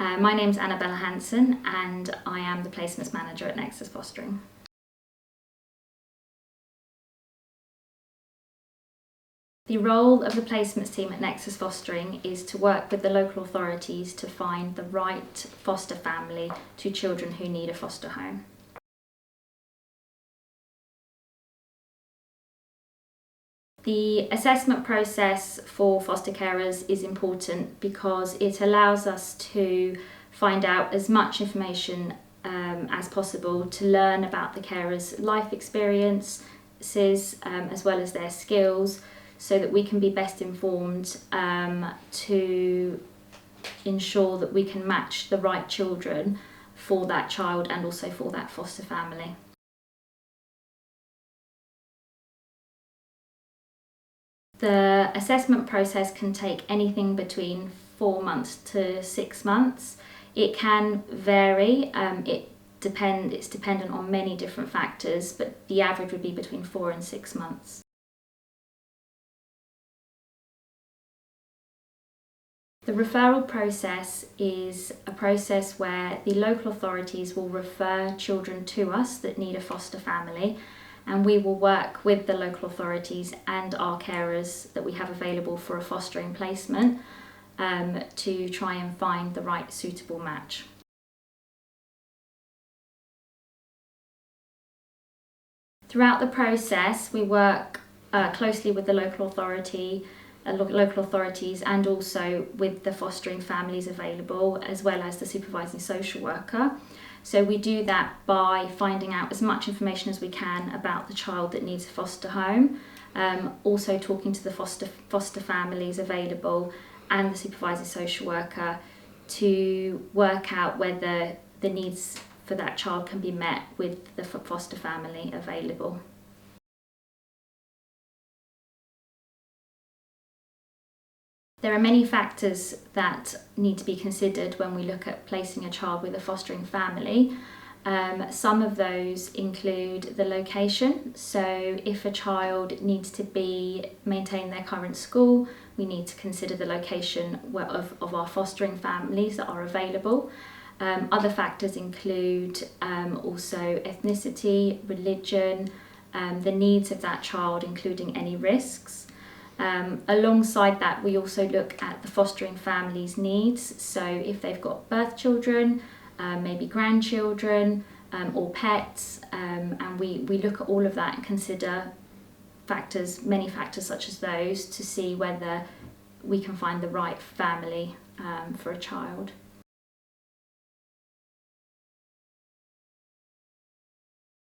My name's Anabela and I am the Placements Manager at Nexus Fostering. The role of the placements team at Nexus Fostering is to work with the local authorities to find the right foster family to children who need a foster home. The assessment process for foster carers is important because it allows us to find out as much information as possible to learn about the carers' life experiences as well as their skills, so that we can be best informed to ensure that we can match the right children for that child and also for that foster family. The assessment process can take anything between 4 months to 6 months. It can vary, it's dependent on many different factors, but the average would be between 4 and 6 months. The referral process is a process where the local authorities will refer children to us that need a foster family, and we will work with the local authorities and our carers that we have available for a fostering placement to try and find the right suitable match. Throughout the process, we work closely with the local authorities and also with the fostering families available, as well as the supervising social worker. So we do that by finding out as much information as we can about the child that needs a foster home, also talking to the foster families available and the supervising social worker to work out whether the needs for that child can be met with the foster family available. There are many factors that need to be considered when we look at placing a child with a fostering family. Some of those include the location. So if a child needs to maintain their current school, we need to consider the location of our fostering families that are available. Other factors include also ethnicity, religion, the needs of that child, including any risks. Alongside that, we also look at the fostering family's needs. So if they've got birth children, maybe grandchildren or pets, and we look at all of that and consider many factors such as those, to see whether we can find the right family for a child.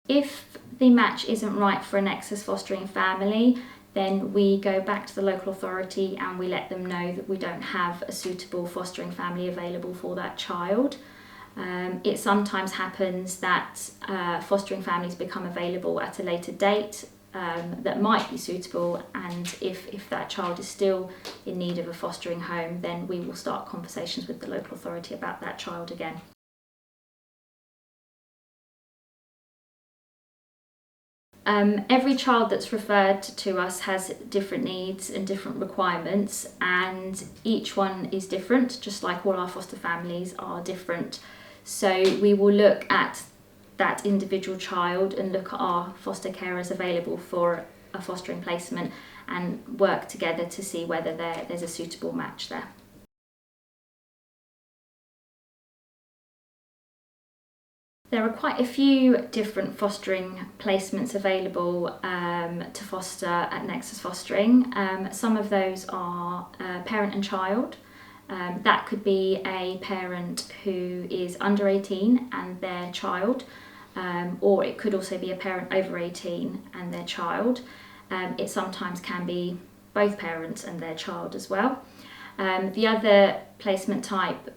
If the match isn't right for a Nexus Fostering family, then we go back to the local authority and we let them know that we don't have a suitable fostering family available for that child. It sometimes happens that fostering families become available at a later date that might be suitable, and if that child is still in need of a fostering home, then we will start conversations with the local authority about that child again. Every child that's referred to us has different needs and different requirements, and each one is different, just like all our foster families are different. So we will look at that individual child and look at our foster carers available for a fostering placement and work together to see whether there's a suitable match there. There are quite a few different fostering placements available to foster at Nexus Fostering. Some of those are parent and child. That could be a parent who is under 18 and their child, or it could also be a parent over 18 and their child. It sometimes can be both parents and their child as well. The other placement type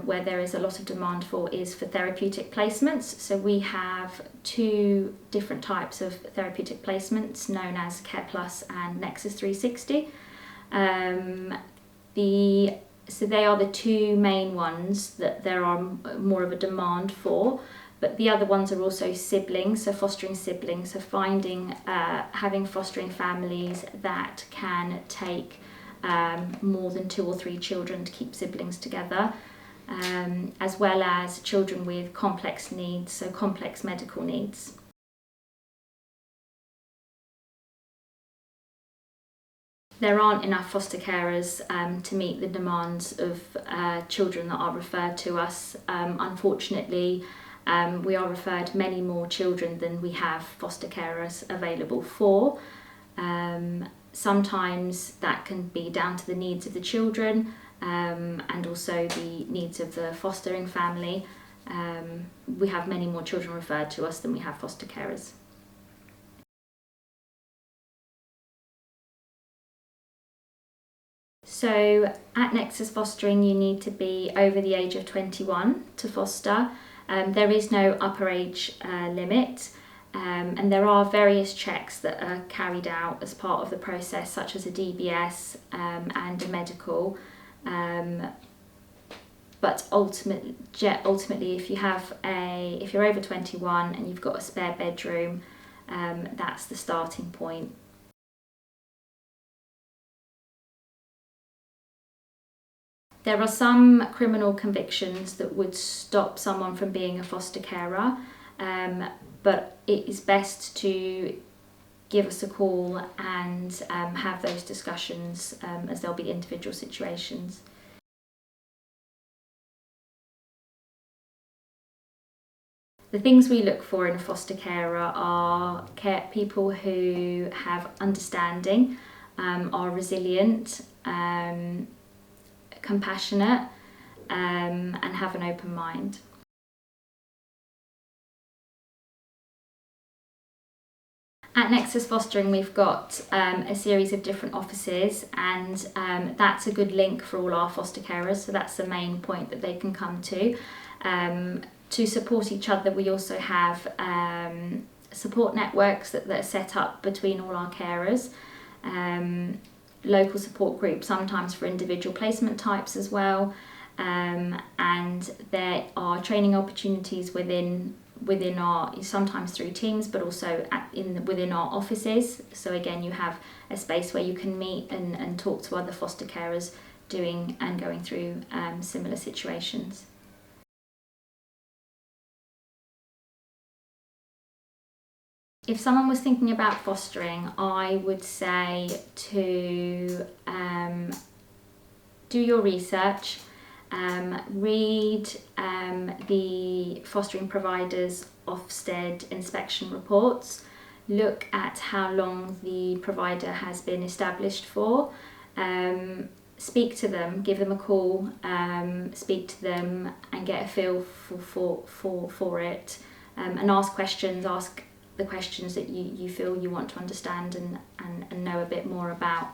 where there is a lot of demand for is for therapeutic placements. So we have 2 different types of therapeutic placements known as Care Plus and Nexus 360. So they are the 2 main ones that there are more of a demand for, but the other ones are also siblings, so fostering siblings, so having fostering families that can take more than 2 or 3 children to keep siblings together. as well as children with complex needs, so complex medical needs. There aren't enough foster carers to meet the demands of children that are referred to us. Unfortunately, we are referred many more children than we have foster carers available for. Sometimes that can be down to the needs of the children and also the needs of the fostering family. We have many more children referred to us than we have foster carers. So at Nexus Fostering, you need to be over the age of 21 to foster. There is no upper age limit, and there are various checks that are carried out as part of the process, such as a DBS and a medical. But ultimately, if you're over 21 and you've got a spare bedroom, that's the starting point. There are some criminal convictions that would stop someone from being a foster carer, but it is best to give us a call and have those discussions, as there'll be individual situations. The things we look for in a foster carer are people who have understanding, are resilient, compassionate, and have an open mind. At Nexus Fostering, we've got a series of different offices, and that's a good link for all our foster carers, so that's the main point that they can come to. To support each other, we also have support networks that are set up between all our carers. Local support groups, sometimes for individual placement types as well, and there are training opportunities within our, sometimes through teams, but also within our offices. So again, you have a space where you can meet and talk to other foster carers doing and going through similar situations. If someone was thinking about fostering, I would say to do your research, read the fostering providers' Ofsted inspection reports, look at how long the provider has been established for, speak to them, give them a call, speak to them and get a feel for it, and ask the questions that you feel you want to understand and know a bit more about.